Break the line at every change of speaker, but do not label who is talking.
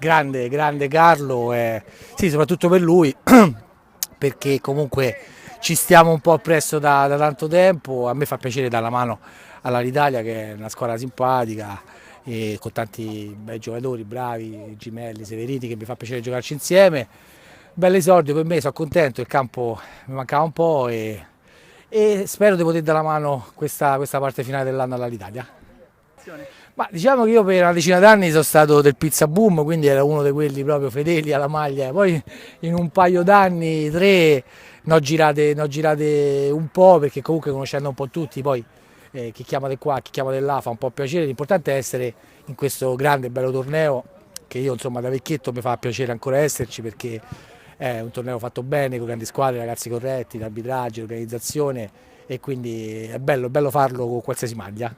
Grande, grande Carlo, sì, soprattutto per lui, perché comunque ci stiamo un po' appresso da tanto tempo. A me fa piacere dare la mano all'Italia, che è una squadra simpatica e con tanti bei giocatori bravi, Gimelli, Severiti, che mi fa piacere giocarci insieme. Belle esordio per me, sono contento, il campo mi mancava un po' e spero di poter dare la mano questa parte finale dell'anno all'Italia. Ma diciamo che io per una decina d'anni sono stato del Pizza Boom, quindi ero uno di quelli proprio fedeli alla maglia. Poi in un paio d'anni, tre, ne ho girate un po', perché comunque conoscendo un po' tutti, poi chi chiama di qua, chi chiama di là fa un po' piacere. L'importante è essere in questo grande e bello torneo, che io insomma da vecchietto mi fa piacere ancora esserci, perché è un torneo fatto bene, con grandi squadre, ragazzi corretti, l'arbitraggio, l'organizzazione, e quindi è bello farlo con qualsiasi maglia.